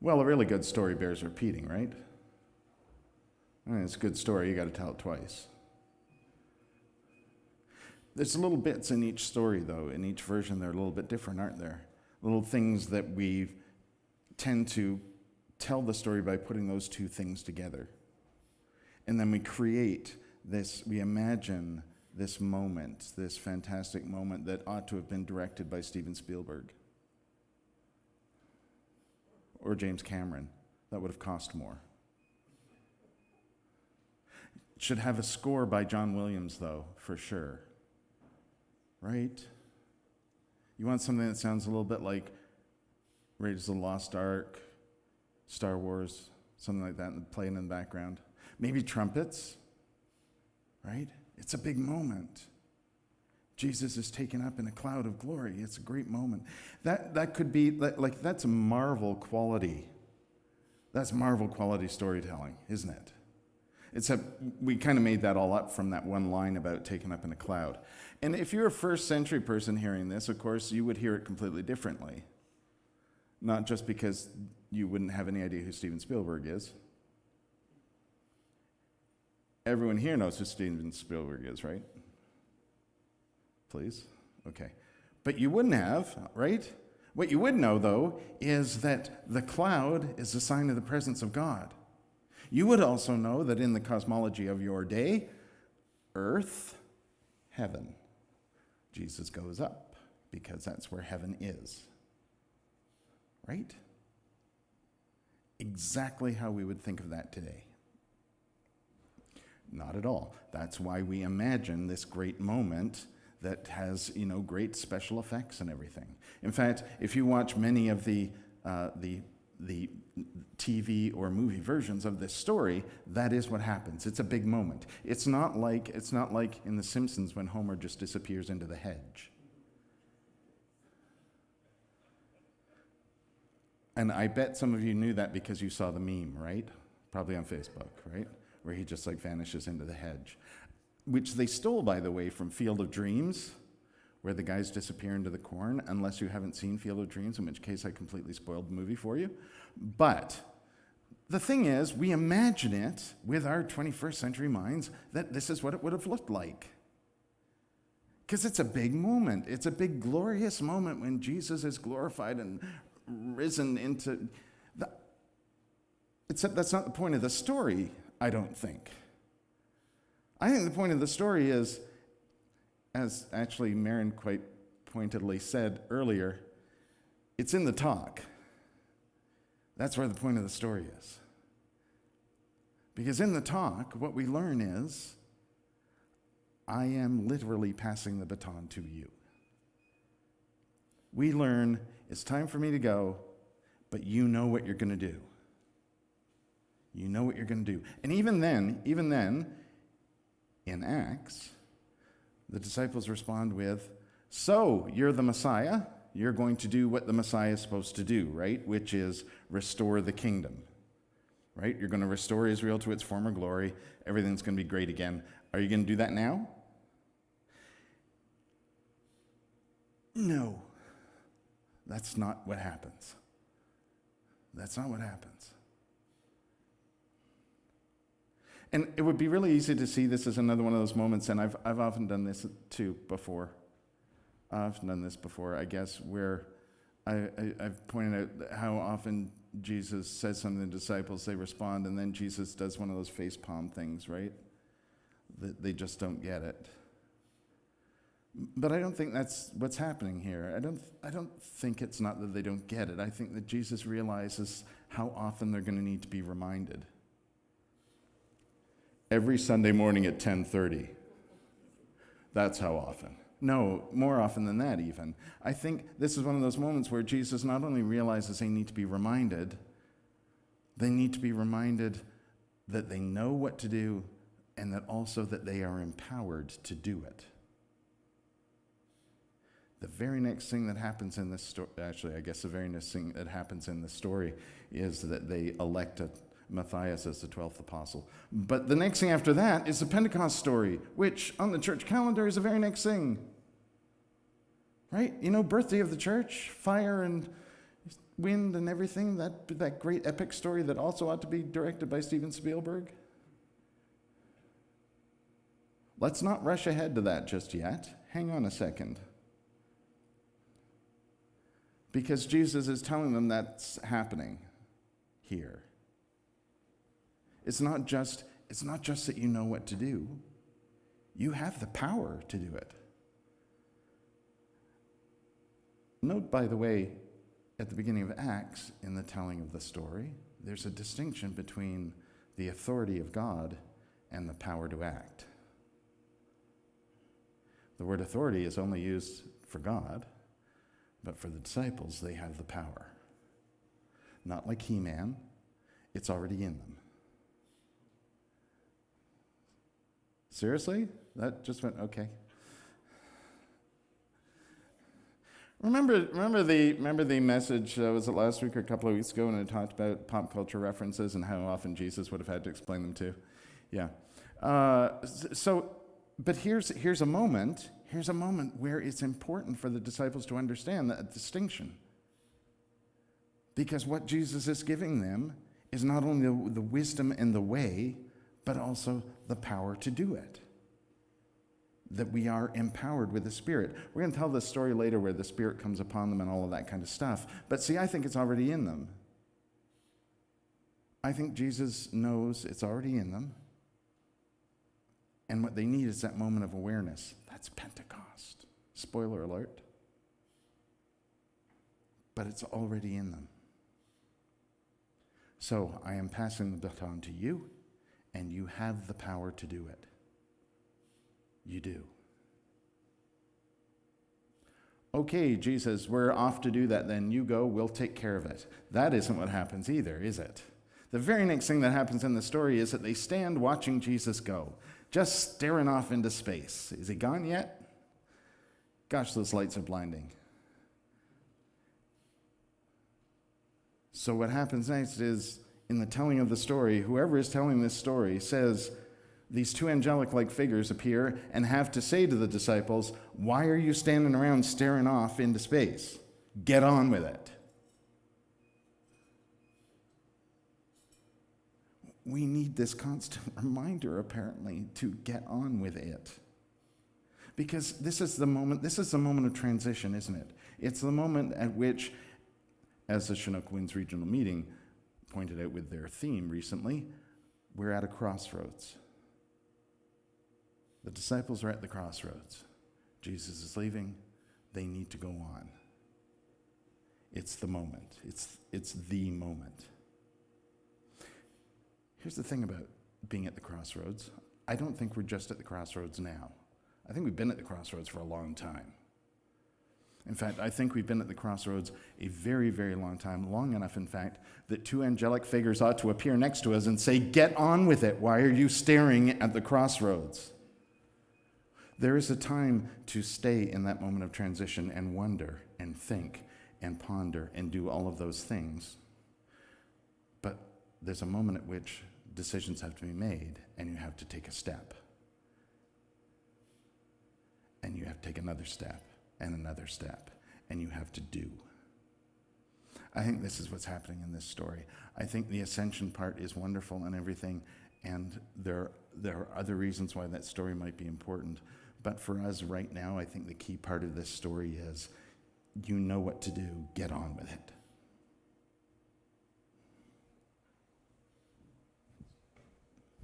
Well, a really good story bears repeating, right? I mean, it's a good story. You got to tell it twice. There's little bits in each story, though. In each version, they're a little bit different, aren't there? Little things that we tend to tell the story by putting those two things together. And then we create this, we imagine this moment, this fantastic moment that ought to have been directed by Steven Spielberg or James Cameron. That would have cost more. It should have a score by John Williams, though, for sure. Right? You want something that sounds a little bit like Raiders of the Lost Ark, Star Wars, something like that, and playing in the background. Maybe trumpets, right? It's a big moment. Jesus is taken up in a cloud of glory. It's a great moment. That could be, like that's a Marvel quality. That's Marvel quality storytelling, isn't it? Except we kind of made that all up from that one line about taken up in a cloud. And if you're a first century person hearing this, of course, you would hear it completely differently. Not just because you wouldn't have any idea who Steven Spielberg is. Everyone here knows who Steven Spielberg is, right? Please? Okay. But you wouldn't have, right? What you would know, though, is that the cloud is a sign of the presence of God. You would also know that in the cosmology of your day, earth, heaven, Jesus goes up because that's where heaven is. Right? Exactly how we would think of that today. Not at all. That's why we imagine this great moment that has, great special effects and everything. In fact, if you watch many of the TV or movie versions of this story, that is what happens. It's a big moment. It's not like in The Simpsons when Homer just disappears into the hedge. And I bet some of you knew that because you saw the meme, right? Probably on Facebook, right? Where he just vanishes into the hedge. Which they stole, by the way, from Field of Dreams, where the guys disappear into the corn, unless you haven't seen Field of Dreams, in which case I completely spoiled the movie for you. But the thing is, we imagine it with our 21st century minds that this is what it would have looked like. Because it's a big moment. It's a big, glorious moment when Jesus is glorified and risen into... Except that's not the point of the story, I don't think. I think the point of the story is, as actually Marin quite pointedly said earlier, it's in the talk. That's where the point of the story is. Because in the talk, what we learn is, I am literally passing the baton to you. We learn, it's time for me to go, but you know what you're going to do. You know what you're going to do. And even then, in Acts, the disciples respond with, so you're the Messiah, you're going to do what the Messiah is supposed to do, right? Which is restore the kingdom, right? You're going to restore Israel to its former glory. Everything's going to be great again. Are you going to do that now? No. That's not what happens. That's not what happens. And it would be really easy to see this as another one of those moments, and I've often done this too before. I've often done this before, I guess, where I've pointed out how often Jesus says something to the disciples, they respond, and then Jesus does one of those face palm things, right? That they just don't get it. But I don't think that's what's happening here. I don't think it's not that they don't get it. I think that Jesus realizes how often they're going to need to be reminded. Every Sunday morning at 10:30. That's how often. No, more often than that even. I think this is one of those moments where Jesus not only realizes they need to be reminded, they need to be reminded that they know what to do and that also that they are empowered to do it. The very next thing that happens in this story, actually, I guess the very next thing that happens in this story is that they elect Matthias as the 12th apostle. But the next thing after that is the Pentecost story, which on the church calendar is the very next thing. Right? Birthday of the church, fire and wind and everything, that great epic story that also ought to be directed by Steven Spielberg? Let's not rush ahead to that just yet. Hang on a second. Because Jesus is telling them that's happening here. It's not just that you know what to do. You have the power to do it. Note, by the way, at the beginning of Acts, in the telling of the story, there's a distinction between the authority of God and the power to act. The word authority is only used for God, but for the disciples, they have the power. Not like He-Man, it's already in them. Seriously? That just went, okay. Remember the message, was it last week or a couple of weeks ago, when I talked about pop culture references and how often Jesus would have had to explain them too? Yeah. But here's a moment where it's important for the disciples to understand that distinction. Because what Jesus is giving them is not only the wisdom and the way, but also the power to do it. That we are empowered with the Spirit. We're going to tell this story later where the Spirit comes upon them and all of that kind of stuff. But see, I think it's already in them. I think Jesus knows it's already in them. And what they need is that moment of awareness. That's Pentecost. Spoiler alert. But it's already in them. So I am passing the baton to you, and you have the power to do it. You do. Okay, Jesus, we're off to do that then. You go, we'll take care of it. That isn't what happens either, is it? The very next thing that happens in the story is that they stand watching Jesus go, just staring off into space. Is he gone yet? Gosh, those lights are blinding. So what happens next is, in the telling of the story, whoever is telling this story says, these two angelic-like figures appear and have to say to the disciples, why are you standing around staring off into space? Get on with it. We need this constant reminder, apparently, to get on with it. Because this is the moment of transition, isn't it? It's the moment at which, as the Chinook Winds Regional Meeting pointed out with their theme recently, we're at a crossroads. The disciples are at the crossroads. Jesus is leaving. They need to go on. It's the moment. It's the moment. Here's the thing about being at the crossroads. I don't think we're just at the crossroads now. I think we've been at the crossroads for a long time. In fact, I think we've been at the crossroads a very, very long time, long enough, in fact, that two angelic figures ought to appear next to us and say, get on with it. Why are you staring at the crossroads? There is a time to stay in that moment of transition and wonder and think and ponder and do all of those things. But there's a moment at which decisions have to be made and you have to take a step. And you have to take another step and another step, and you have to do. I think this is what's happening in this story. I think the ascension part is wonderful and everything, and there are other reasons why that story might be important. But for us right now, I think the key part of this story is, you know what to do, get on with it.